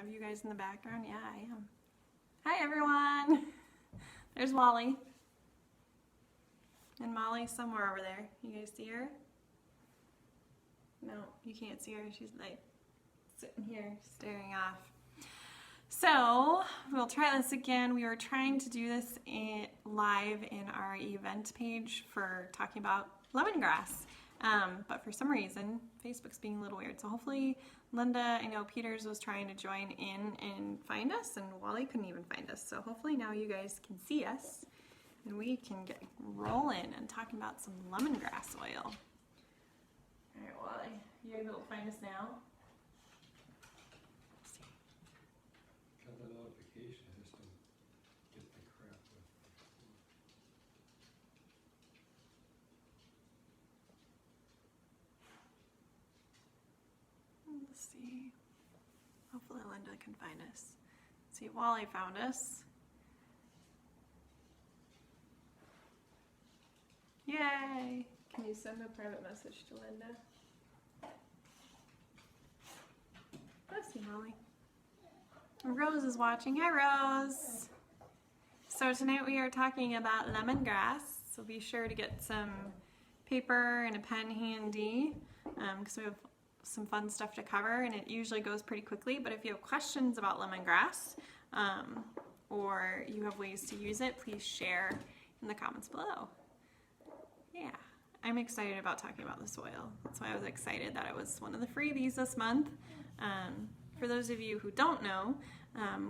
have you guys in the background? Yeah, I am. Hi, everyone. There's Wally. And Molly's somewhere over there. You guys see her? No, you can't see her. She's like sitting here staring off. So we'll try this again. We were trying to do this live in our event page for talking about lemongrass. But for some reason, Facebook's being a little weird. So hopefully Linda, I know Peters was trying to join in and find us, and Wally couldn't even find us. So hopefully now you guys can see us and we can get rolling and talking about some lemongrass oil. All right, Wally, you able to find us now? Got the notification, I just don't get the crap with. Let's see. Hopefully Linda can find us. Let's see, Wally found us. Yay! Can you send a private message to Linda? Bless you, Molly. Rose is watching. Hi, Rose. So tonight we are talking about lemongrass. So be sure to get some paper and a pen handy because we have some fun stuff to cover, and it usually goes pretty quickly. But if you have questions about lemongrass or you have ways to use it, please share in the comments below. Yeah, I'm excited about talking about this oil. That's why I was excited that it was one of the freebies this month. For those of you who don't know,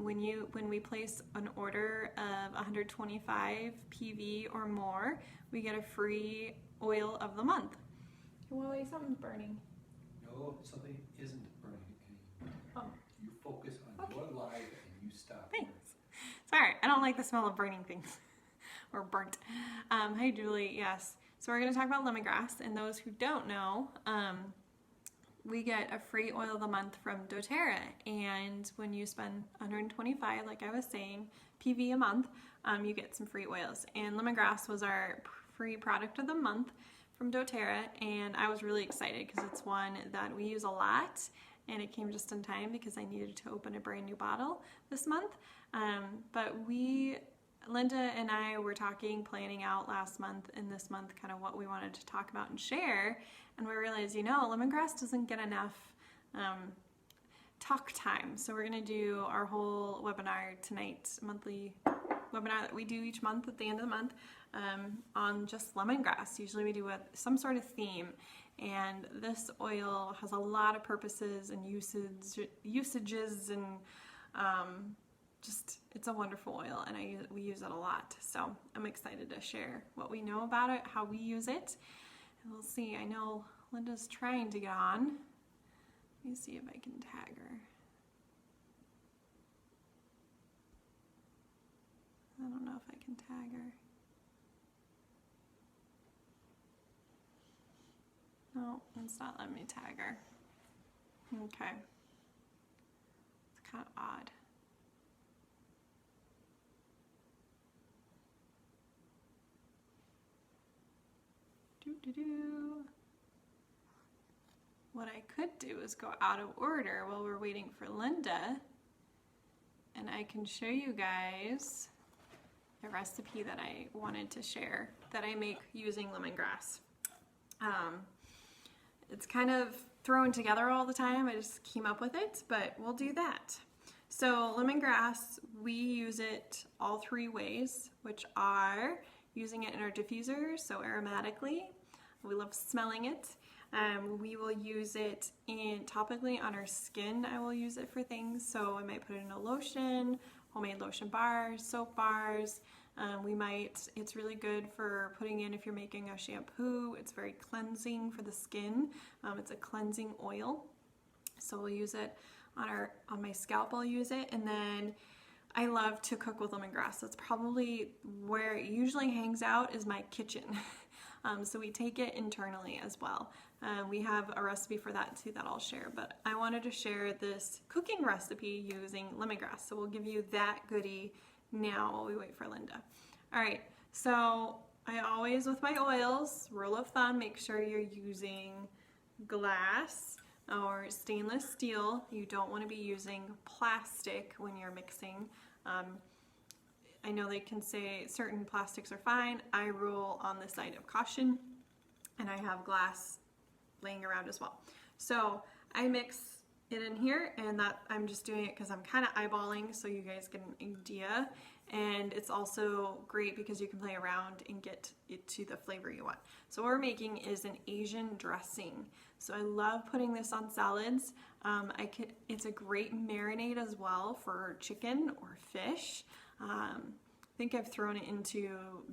when we place an order of 125 PV or more, we get a free oil of the month. Wally, something's burning. No, something isn't burning anymore. Oh. You focus on your life and you stop. Thanks. Sorry, I don't like the smell of burning things. Or burnt. Hi, Julie. Yes. So we're going to talk about lemongrass, and those who don't know, we get a free oil of the month from dōTERRA, and when you spend 125, like I was saying, PV a month, you get some free oils. And lemongrass was our free product of the month from dōTERRA, and I was really excited because it's one that we use a lot, and it came just in time because I needed to open a brand new bottle this month. But Linda and I were planning out last month and this month kind of what we wanted to talk about and share, and we realized, lemongrass doesn't get enough talk time. So we're going to do our whole webinar tonight, monthly webinar that we do each month at the end of the month on just lemongrass. Usually we do some sort of theme, and this oil has a lot of purposes and usages and it's a wonderful oil, and we use it a lot. So I'm excited to share what we know about it, how we use it, and we'll see. I know Linda's trying to get on. Let me see if I can tag her. I don't know if I can tag her. No, it's not letting me tag her. Okay. It's kind of odd. What I could do is go out of order while we're waiting for Linda, and I can show you guys a recipe that I wanted to share that I make using lemongrass. It's kind of thrown together all the time. I just came up with it, but we'll do that. So lemongrass, we use it all three ways, which are using it in our diffuser, so aromatically. We love smelling it. We will use it topically on our skin. I will use it for things, so I might put it in a lotion, homemade lotion bars, soap bars. It's really good for putting in if you're making a shampoo. It's very cleansing for the skin. It's a cleansing oil, so we'll use it on my scalp. I'll use it, and then I love to cook with lemongrass. That's probably where it usually hangs out, is my kitchen. So we take it internally as well. We have a recipe for that too that I'll share, but I wanted to share this cooking recipe using lemongrass. So we'll give you that goodie now while we wait for Linda. All right, so I always, with my oils, rule of thumb, make sure you're using glass. or stainless steel. You don't want to be using plastic when you're mixing. I know they can say certain plastics are fine. I rule on the side of caution, and I have glass laying around as well. So I mix it in here, and that I'm just doing it because I'm kind of eyeballing so you guys get an idea. And it's also great because you can play around and get it to the flavor you want. So what we're making is an Asian dressing. So I love putting this on salads. It's a great marinade as well for chicken or fish. I think I've thrown it into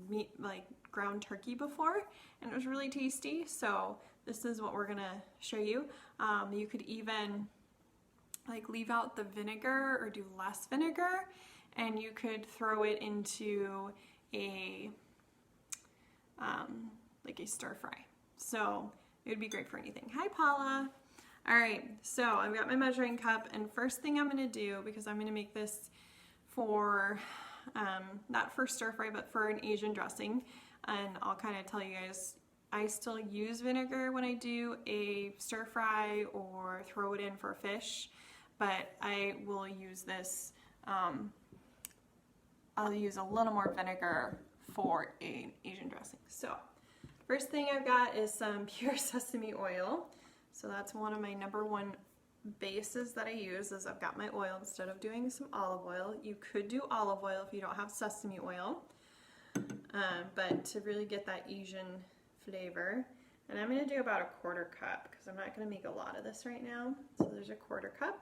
meat, like ground turkey before, and it was really tasty. So this is what we're gonna show you. You could even like leave out the vinegar or do less vinegar, and you could throw it into a like a stir fry. So it would be great for anything. Hi, Paula. All right, so I've got my measuring cup, and first thing I'm gonna do, because I'm gonna make this for, not for stir fry, but for an Asian dressing, and I'll kind of tell you guys, I still use vinegar when I do a stir fry or throw it in for fish, but I will use this, I'll use a little more vinegar for an Asian dressing. So first thing I've got is some pure sesame oil. So that's one of my #1 bases that I use, is I've got my oil instead of doing some olive oil. You could do olive oil if you don't have sesame oil, but to really get that Asian flavor. And I'm going to do about a 1/4 cup because I'm not going to make a lot of this right now. So there's a 1/4 cup.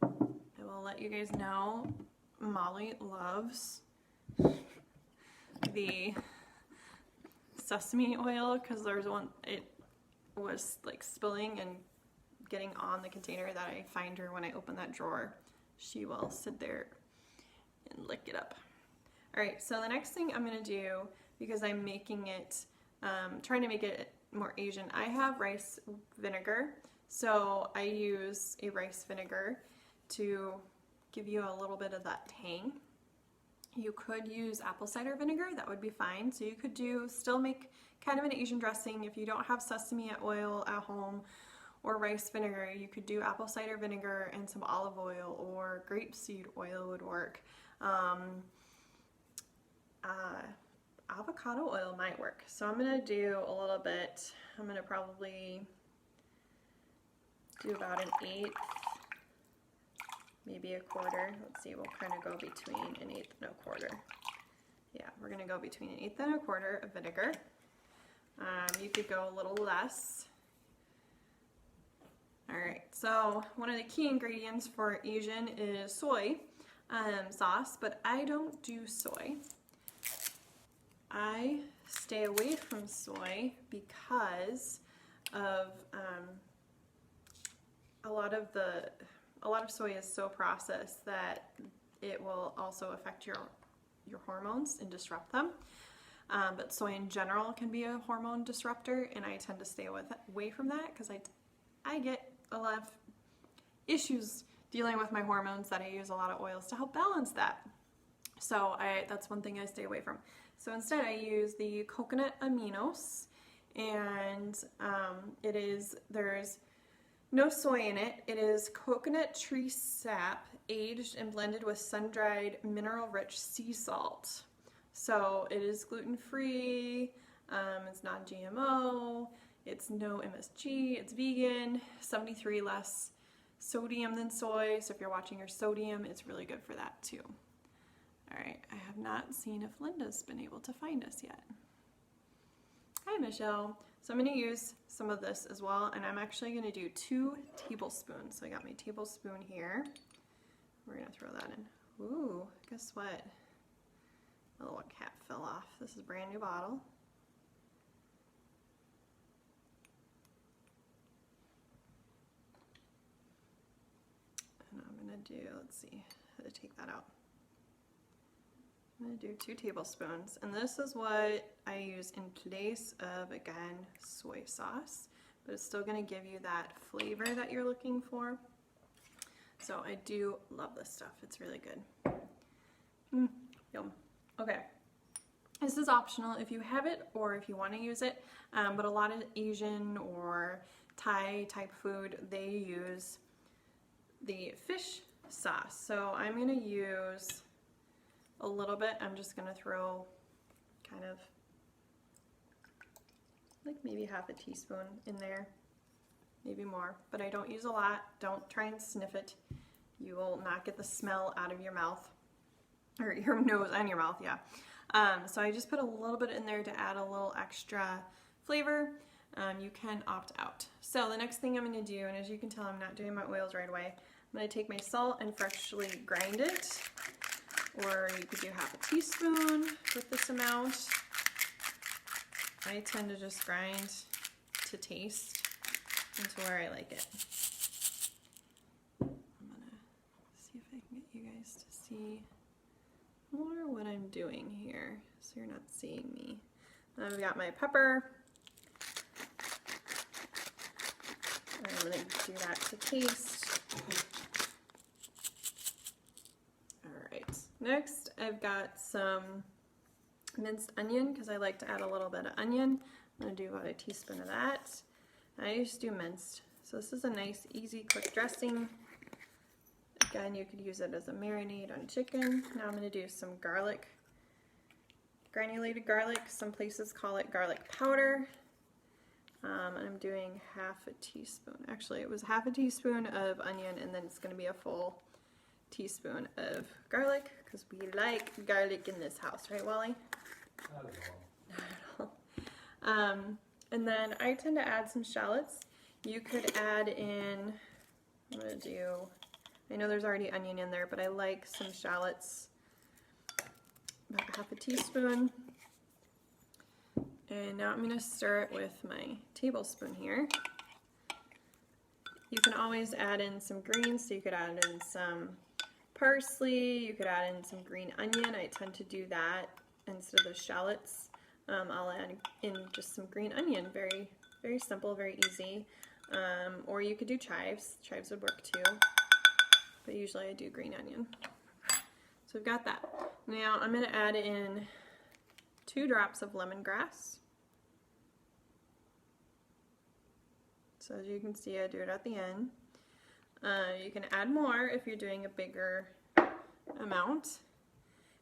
I will let you guys know Molly loves the sesame oil because there's one, it was like spilling and getting on the container that I find her when I open that drawer. She will sit there and lick it up. All right, so the next thing I'm gonna do, because I'm making it, trying to make it more Asian, I have rice vinegar. So I use a rice vinegar to give you a little bit of that tang. You could use apple cider vinegar, that would be fine. So you could still make kind of an Asian dressing. If you don't have sesame oil at home or rice vinegar, you could do apple cider vinegar and some olive oil, or grapeseed oil would work. Avocado oil might work. So I'm gonna do a little bit. I'm gonna probably do about 1/8, maybe 1/4. Let's see, we'll kind of go between 1/8 and 1/4. Yeah, we're gonna go between 1/8 and 1/4 of vinegar. You could go a little less. All right, so one of the key ingredients for Asian is soy sauce, but I don't do soy. I stay away from soy because of a lot of soy is so processed that it will also affect your hormones and disrupt them. But soy in general can be a hormone disruptor, and I tend to stay away from that because I get a lot of issues dealing with my hormones that I use a lot of oils to help balance that. So that's one thing I stay away from. So instead I use the coconut aminos, and there's no soy in it. It is coconut tree sap aged and blended with sun-dried mineral-rich sea salt. So it is gluten-free, it's non-GMO, it's no MSG, it's vegan, 73 less sodium than soy. So if you're watching your sodium, it's really good for that too. All right, I have not seen if Linda's been able to find us yet. Hi, Michelle. So I'm gonna use some of this as well, and I'm actually gonna do 2 tablespoons. So I got my tablespoon here. We're gonna throw that in. Ooh, guess what? My little cap fell off. This is a brand new bottle. And I'm gonna do, let's see how to take that out. I'm gonna do 2 tablespoons, and this is what I use in place of, again, soy sauce, but it's still gonna give you that flavor that you're looking for. So I do love this stuff. It's really good. Yum. Okay. This is optional if you have it or if you want to use it, but a lot of Asian or Thai type food, they use the fish sauce. So I'm gonna use a little bit. I'm just gonna throw kind of like maybe half a teaspoon in there, maybe more, but I don't use a lot. Don't try and sniff it. You will not get the smell out of your mouth, or your nose and your mouth, yeah. So I just put a little bit in there to add a little extra flavor. You can opt out. So the next thing I'm gonna do, and as you can tell, I'm not doing my oils right away, I'm gonna take my salt and freshly grind it, or you could do half a teaspoon with this amount. I tend to just grind to taste and to where I like it. I'm gonna see if I can get you guys to see more what I'm doing here so you're not seeing me. I've got my pepper. I'm gonna do that to taste. All right, next I've got some minced onion because I like to add a little bit of onion. I'm gonna do about a teaspoon of that. I just do minced. So this is a nice, easy, quick dressing. Again, you could use it as a marinade on chicken. Now I'm gonna do some garlic, granulated garlic. Some places call it garlic powder. I'm doing half a teaspoon. Actually, it was half a teaspoon of onion, and then it's gonna be a full teaspoon of garlic because we like garlic in this house, right, Wally? Not at all. Not at all. And then I tend to add some shallots. You could add in, I'm gonna do, I know there's already onion in there, but I like some shallots, about half a teaspoon. And now I'm gonna stir it with my tablespoon here. You can always add in some greens, so you could add in some parsley, you could add in some green onion. I tend to do that instead of the shallots. I'll add in just some green onion, very, very simple, very easy. Or you could do chives. Chives would work too, but usually I do green onion. So we've got that. Now I'm gonna add in 2 drops of lemongrass. So as you can see, I do it at the end. You can add more if you're doing a bigger amount.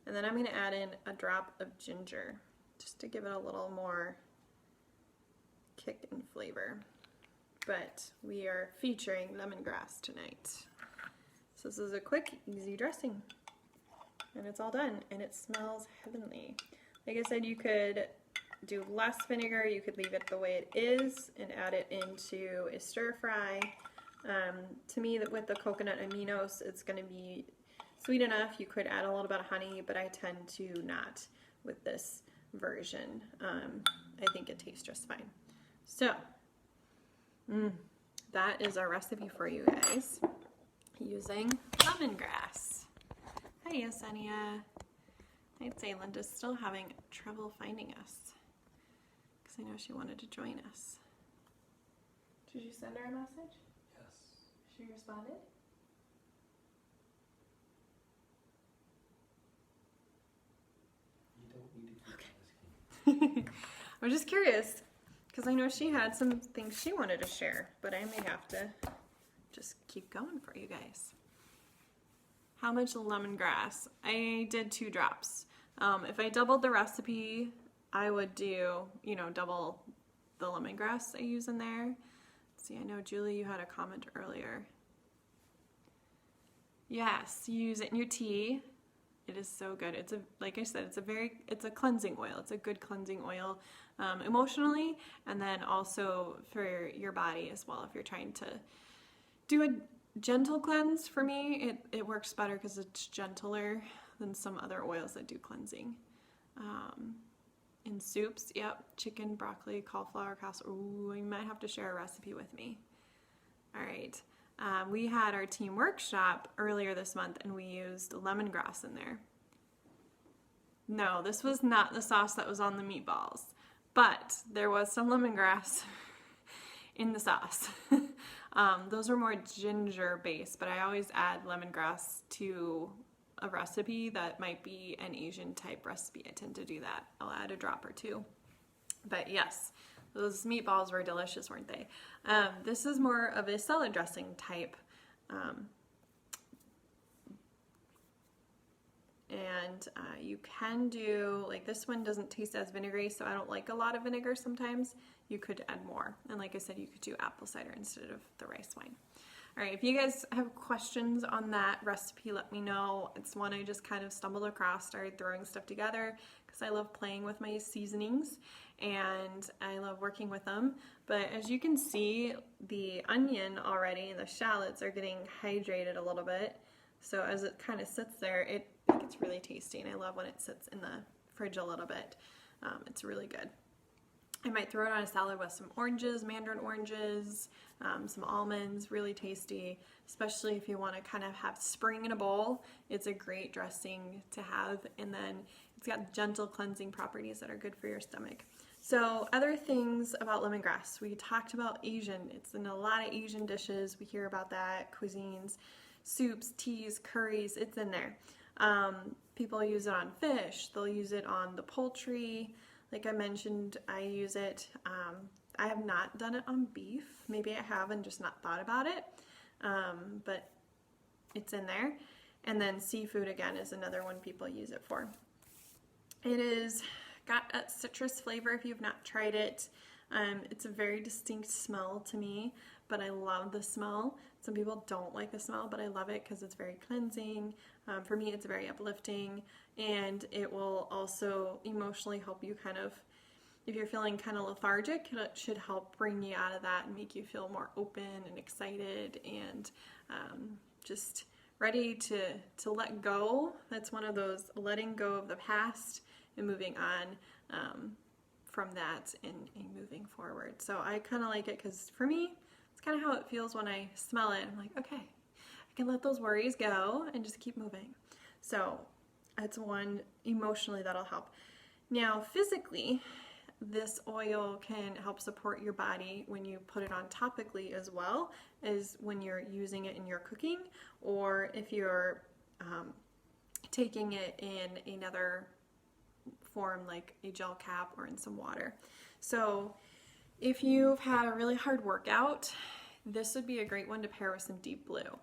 And then I'm gonna add in a drop of ginger, just to give it a little more kick and flavor. But we are featuring lemongrass tonight. So this is a quick, easy dressing. And it's all done, and it smells heavenly. Like I said, you could do less vinegar, you could leave it the way it is and add it into a stir fry. To me, with the coconut aminos, it's gonna be sweet enough. You could add a little bit of honey, but I tend to not with this version. I think it tastes just fine. So, that is our recipe for you guys using lemongrass. Hi, Yesenia. I'd say Linda's still having trouble finding us because I know she wanted to join us. Did you send her a message? Yes. She responded? You don't need to keep asking. I'm just curious because I know she had some things she wanted to share, but I may have to just keep going for you guys. How much lemongrass? I did 2 drops. If I doubled the recipe, I would do, double the lemongrass I use in there. Let's see, I know Julie, you had a comment earlier. Yes, you use it in your tea. It is so good. It's like I said, it's a cleansing oil. It's a good cleansing oil, emotionally, and then also for your body as well. If you're trying to do a gentle cleanse, for me, it works better because it's gentler than some other oils that do cleansing. In soups, yep, chicken, broccoli, cauliflower, casserole. Ooh, you might have to share a recipe with me. All right. We had our team workshop earlier this month and we used lemongrass in there. No, this was not the sauce that was on the meatballs, but there was some lemongrass in the sauce. Those were more ginger based, but I always add lemongrass to a recipe that might be an Asian type recipe. I tend to do that. I'll add a drop or 2. But yes, Those meatballs were delicious, weren't they? This is more of a salad dressing type. You can do, like this one doesn't taste as vinegary, so I don't like a lot of vinegar sometimes. You could add more. And like I said, you could do apple cider instead of the rice wine. All right, if you guys have questions on that recipe, let me know. It's one I just kind of stumbled across, started throwing stuff together because I love playing with my seasonings and I love working with them. But as you can see, the onion already and the shallots are getting hydrated a little bit. So as it kind of sits there, it gets really tasty, and I love when it sits in the fridge a little bit. It's really good. I might throw it on a salad with some oranges, mandarin oranges, some almonds, really tasty, especially if you want to kind of have spring in a bowl. It's a great dressing to have, and then it's got gentle cleansing properties that are good for your stomach. So other things about lemongrass, we talked about Asian. It's in a lot of Asian dishes. We hear about that, cuisines, soups, teas, curries, it's in there. People use it on fish, they'll use it on the poultry. Like I mentioned, I use it, I have not done it on beef. Maybe I have and just not thought about it, but it's in there. And then seafood, again, is another one people use it for. It is got a citrus flavor if you've not tried it. It's a very distinct smell to me, but I love the smell. Some people don't like the smell, but I love it because it's very cleansing. For me, it's very uplifting, and it will also emotionally help you kind of, if you're feeling kind of lethargic, it should help bring you out of that and make you feel more open and excited and just ready to let go. That's one of those letting go of the past and moving on from that and moving forward. So I kind of like it because for me, it's kind of how it feels when I smell it. I'm like, okay, I can let those worries go and just keep moving. So that's one emotionally that'll help. Now physically, this oil can help support your body when you put it on topically as well as when you're using it in your cooking, or if you're taking it in another form like a gel cap or in some water. So if you've had a really hard workout, this would be a great one to pair with some Deep Blue.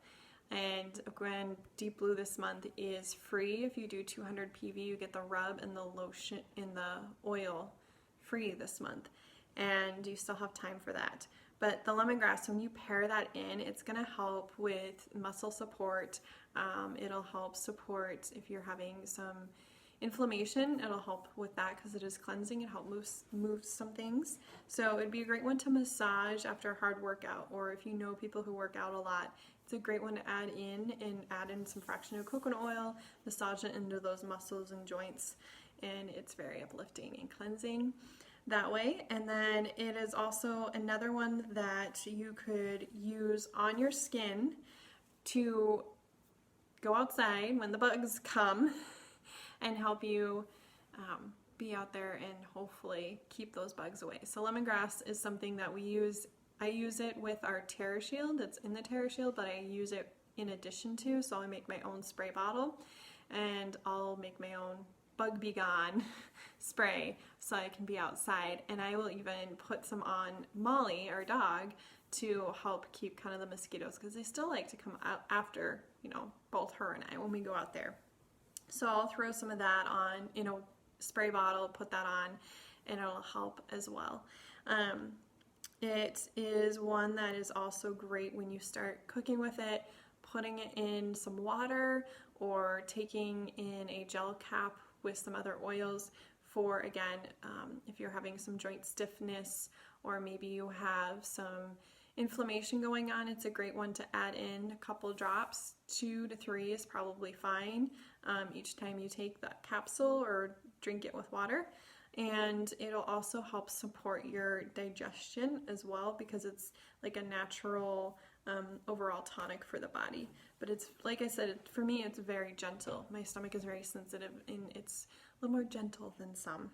And again, Deep Blue this month is free. If you do 200 PV, you get the rub and the lotion in the oil free this month, and you still have time for that. But the lemongrass, when you pair that in, it's going to help with muscle support. It'll help support if you're having some inflammation. It'll help with that because it is cleansing. It helps move some things. So it'd be a great one to massage after a hard workout, or if you know people who work out a lot, it's a great one to add in some fraction of coconut oil, massage it into those muscles and joints, and it's very uplifting and cleansing that way. And then it is also another one that you could use on your skin to go outside when the bugs come and help you be out there and hopefully keep those bugs away. So lemongrass is something that we use. I use it with our Terra Shield. It's in the Terra Shield, but I use it in addition to, so I make my own spray bottle, and I'll make my own Bug Be Gone spray so I can be outside. And I will even put some on Molly, our dog, to help keep kind of the mosquitoes, because they still like to come out after, you know, both her and I when we go out there. So I'll throw some of that on in a spray bottle, put that on, and it'll help as well. It is one that is also great when you start cooking with it, putting it in some water or taking in a gel cap with some other oils for, again, if you're having some joint stiffness or maybe you have some inflammation going on, it's a great one to add in a couple drops. 2 to 3 is probably fine each time you take that capsule or drink it with water. And it'll also help support your digestion as well, because it's like a natural overall tonic for the body. But it's, like I said, for me, it's very gentle. My stomach is very sensitive and it's a little more gentle than some.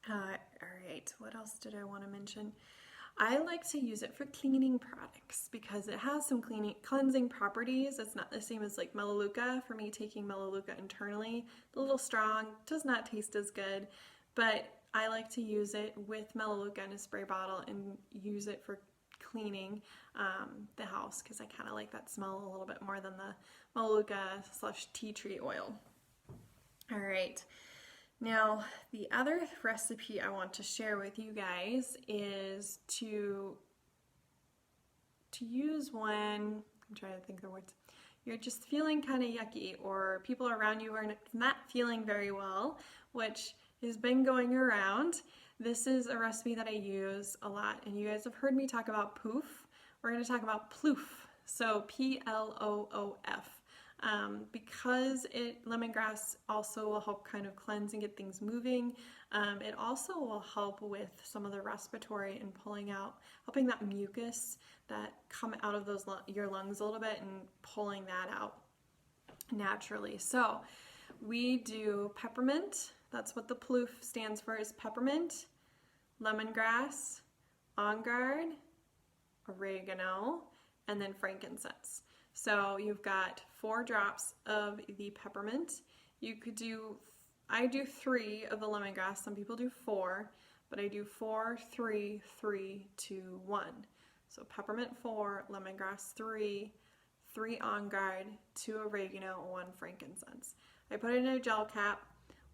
All right, what else did I want to mention? I like to use it for cleaning products because it has some cleansing properties. It's not the same as like Melaleuca. For me, taking Melaleuca internally, a little strong, does not taste as good, but I like to use it with Melaleuca in a spray bottle and use it for cleaning the house because I kind of like that smell a little bit more than the Melaleuca / tea tree oil. All right. Now, the other recipe I want to share with you guys is to use when, I'm trying to think of the words, you're just feeling kind of yucky or people around you are not feeling very well, which has been going around. This is a recipe that I use a lot, and you guys have heard me talk about poof. We're going to talk about ploof, so Ploof. Because lemongrass also will help kind of cleanse and get things moving. It also will help with some of the respiratory and helping that mucus that come out of your lungs a little bit and pulling that out naturally. So we do peppermint. That's what the ploof stands for, is peppermint, lemongrass, on guard, oregano, and then frankincense. So you've got 4 drops of the peppermint. I do 3 of the lemongrass. Some people do 4, but I do 4, 3, 3, 2, 1. So peppermint 4, lemongrass 3, 3 on guard, 2 oregano, 1 frankincense. I put it in a gel cap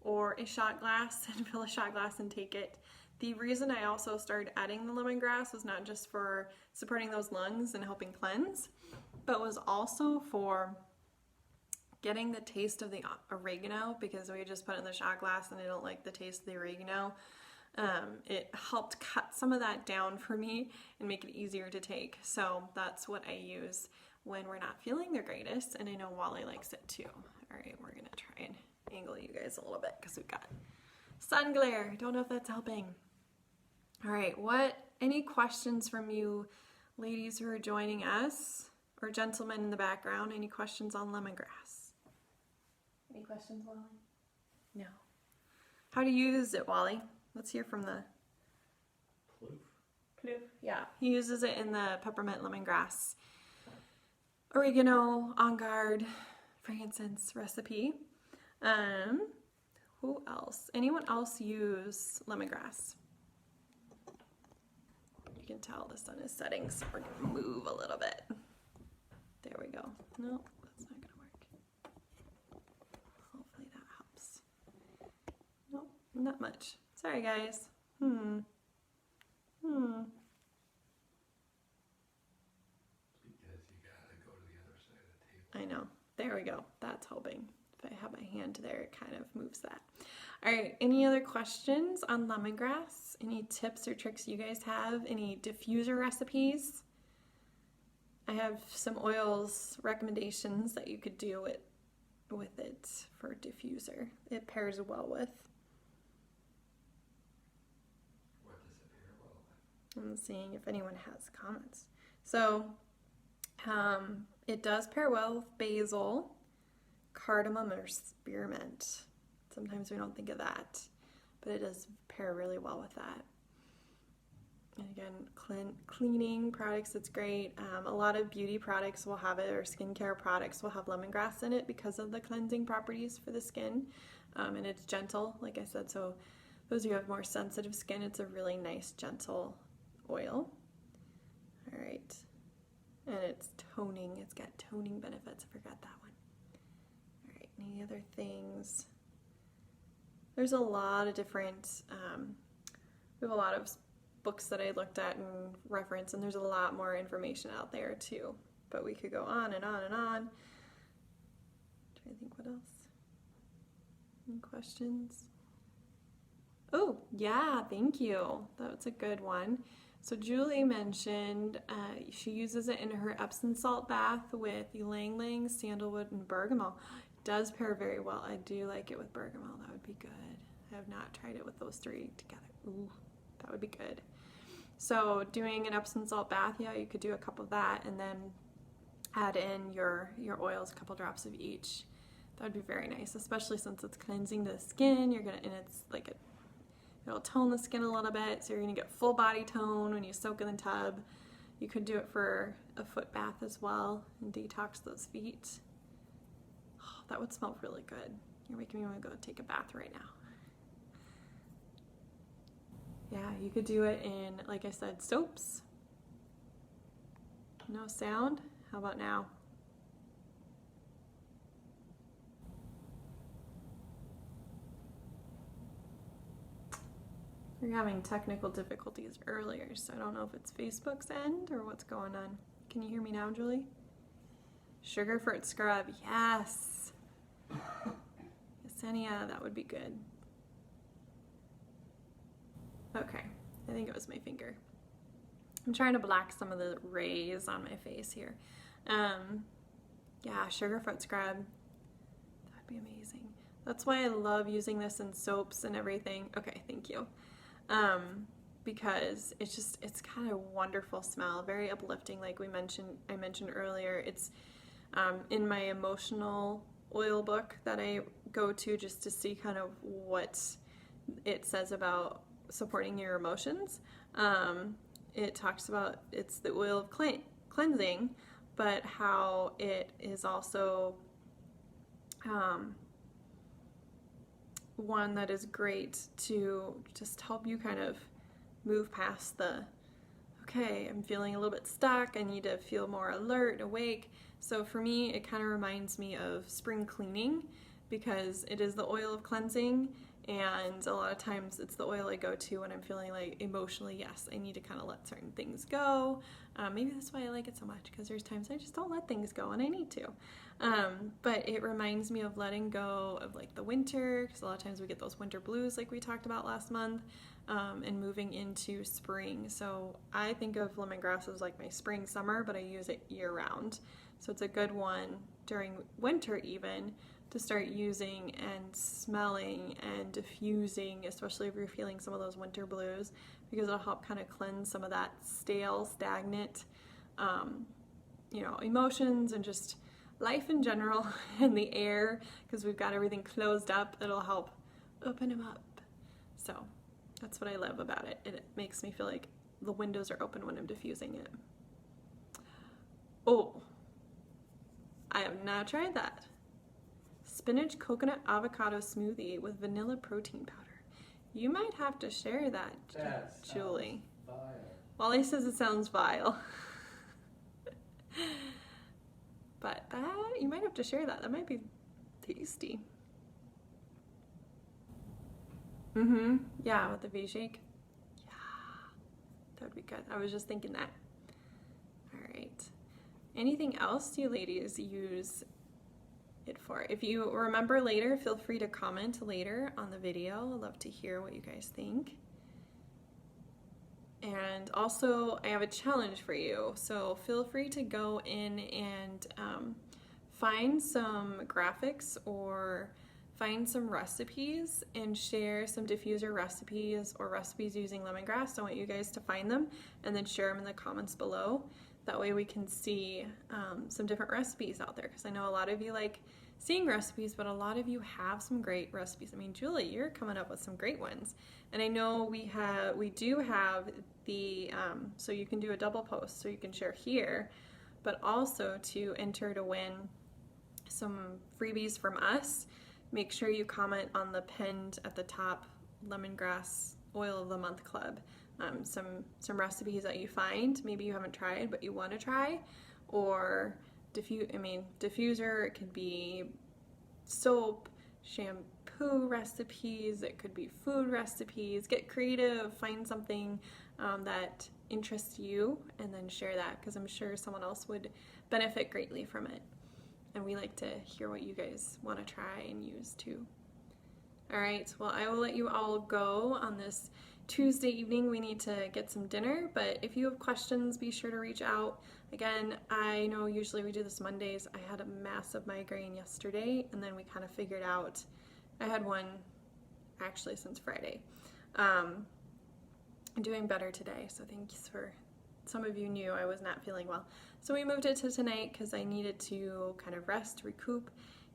or a shot glass and fill a shot glass and take it. The reason I also started adding the lemongrass was not just for supporting those lungs and helping cleanse, but was also for getting the taste of the oregano, because we just put it in the shot glass and I don't like the taste of the oregano. It helped cut some of that down for me and make it easier to take. So that's what I use when we're not feeling the greatest, and I know Wally likes it too. All right, we're gonna try and angle you guys a little bit because we've got sun glare. Don't know if that's helping. All right, any questions from you ladies who are joining us, or gentlemen in the background? Any questions on lemongrass? Any questions, Wally? No. How do you use it, Wally? Let's hear from the ploof. Yeah, he uses it in the peppermint, lemongrass, oregano, on guard, frankincense recipe. Who else? Anyone else use lemongrass? You can tell the sun is setting, so we're gonna move a little bit. There we go. No, that's not gonna work. Hopefully that helps. Nope, not much. Sorry guys. Because you gotta go to the other side of the table. I know. There we go. That's helping. If I have my hand there, it kind of moves that. All right, any other questions on lemongrass? Any tips or tricks you guys have? Any diffuser recipes? I have some oils recommendations that you could do with it for diffuser. It pairs well with. What does it pair well with? I'm seeing if anyone has comments. So, it does pair well with basil, cardamom, or spearmint. Sometimes we don't think of that, but it does pair really well with that. And again, cleaning products, it's great. A lot of beauty products will have it, or skincare products will have lemongrass in it because of the cleansing properties for the skin. And it's gentle, like I said, so those who have more sensitive skin, it's a really nice, gentle oil. All right. And it's toning. It's got toning benefits. I forgot that one. All right. Any other things? There's a lot of different, we have a lot of books that I looked at and referenced, and there's a lot more information out there too. But we could go on and on and on. I'm trying to think what else. Any questions? Oh, yeah, thank you. That's a good one. So Julie mentioned she uses it in her Epsom salt bath with ylang ylang, sandalwood, and bergamot. It does pair very well. I do like it with bergamot. That would be good. I have not tried it with those 3 together. Ooh, that would be good. So doing an Epsom salt bath, yeah, you could do a cup of that and then add in your oils, a couple drops of each. That would be very nice, especially since it's cleansing the skin. And it's like it'll tone the skin a little bit, so you're gonna get full body tone when you soak in the tub. You could do it for a foot bath as well and detox those feet. Oh, that would smell really good. You're making me want to go take a bath right now. Yeah, you could do it in, like I said, soaps. No sound. How about now? We're having technical difficulties earlier, so I don't know if it's Facebook's end or what's going on. Can you hear me now, Julie? Sugar fruit scrub, yes. Yesenia, that would be good. Okay, I think it was my finger. I'm trying to block some of the rays on my face here. Yeah, sugar fruit scrub. That'd be amazing. That's why I love using this in soaps and everything. Okay, thank you. Because it's kind of wonderful smell, very uplifting. Like I mentioned earlier, it's in my emotional oil book that I go to just to see kind of what it says about supporting your emotions. It talks about it's the oil of cleansing, but how it is also one that is great to just help you kind of move past the, okay, I'm feeling a little bit stuck, I need to feel more alert, awake. So for me, it kind of reminds me of spring cleaning because it is the oil of cleansing, and a lot of times it's the oil I go to when I'm feeling like emotionally, yes, I need to kind of let certain things go. Maybe that's why I like it so much, because there's times I just don't let things go and I need to. But it reminds me of letting go of like the winter, because a lot of times we get those winter blues like we talked about last month, and moving into spring. So I think of lemongrass as like my spring, summer, but I use it year round. So it's a good one during winter even to start using and smelling and diffusing, especially if you're feeling some of those winter blues, because it'll help kind of cleanse some of that stale, stagnant, emotions and just life in general and the air, because we've got everything closed up. It'll help open them up. So that's what I love about it. It makes me feel like the windows are open when I'm diffusing it. Oh, I have not tried that. Spinach coconut avocado smoothie with vanilla protein powder. You might have to share that, Julie. Wally says it sounds vile. But you might have to share that. That might be tasty. Yeah, with the V-shake. Yeah, that would be good. I was just thinking that. All right. Anything else you ladies use it for? If you remember later, feel free to comment later on the video. I'd love to hear what you guys think. And also, I have a challenge for you. So feel free to go in and find some graphics or find some recipes and share some diffuser recipes or recipes using lemongrass. I want you guys to find them and then share them in the comments below. That way we can see some different recipes out there, because I know a lot of you like seeing recipes, but a lot of you have some great recipes. I mean, Julie, you're coming up with some great ones. And I know we do have the, so you can do a double post, so you can share here, but also to enter to win some freebies from us. Make sure you comment on the pinned at the top Lemongrass Oil of the Month Club. Some recipes that you find, maybe you haven't tried, but you want to try, or diffuser, it could be soap, shampoo recipes, it could be food recipes. Get creative, find something that interests you, and then share that, because I'm sure someone else would benefit greatly from it. And we like to hear what you guys want to try and use too. All right, well, I will let you all go on this Tuesday evening. We need to get some dinner, but if you have questions, be sure to reach out. Again, I know usually we do this Mondays. I had a massive migraine yesterday, and then we kind of figured out, I had one actually since Friday. I'm doing better today, so thanks for, some of you knew I was not feeling well. So we moved it to tonight because I needed to kind of rest, recoup,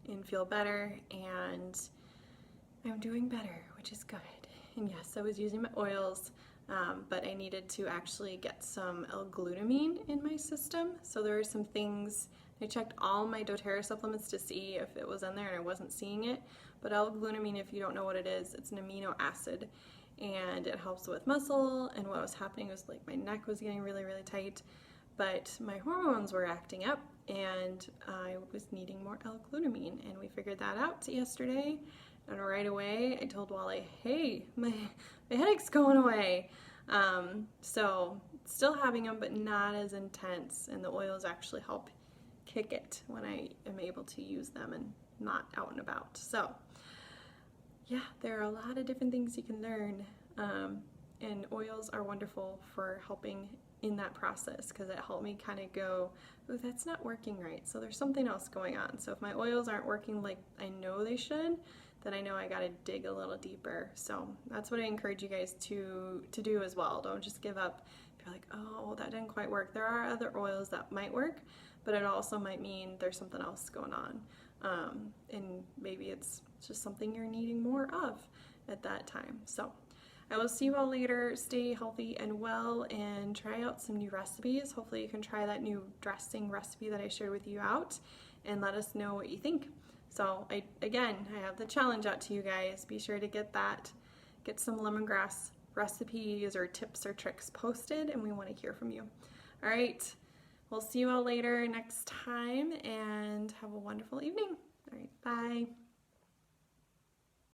and feel better, and I'm doing better, which is good. And yes, I was using my oils, but I needed to actually get some L-glutamine in my system. So there are some things, I checked all my dōTERRA supplements to see if it was in there, and I wasn't seeing it. But L-glutamine, if you don't know what it is, it's an amino acid. and it helps with muscle. And what was happening was like my neck was getting really, really tight, but my hormones were acting up and I was needing more L-glutamine, and we figured that out yesterday. And right away I told Wally, hey, my headache's going away. So still having them, but not as intense, and the oils actually help kick it when I am able to use them and not out and about. So yeah, there are a lot of different things you can learn, and oils are wonderful for helping in that process, because it helped me kind of go, oh, that's not working right, so there's something else going on. So if my oils aren't working like I know they should, then I know I gotta dig a little deeper. So that's what I encourage you guys to do as well. Don't just give up if you're like, oh, that didn't quite work. There are other oils that might work, but it also might mean there's something else going on, and maybe it's just something you're needing more of at that time. So I will see you all later. Stay healthy and well, and try out some new recipes. Hopefully you can try that new dressing recipe that I shared with you out, and let us know what you think. So I have the challenge out to you guys. Be sure to get some lemongrass recipes or tips or tricks posted, and we want to hear from you. All right, we'll see you all later next time, and have a wonderful evening. All right, bye.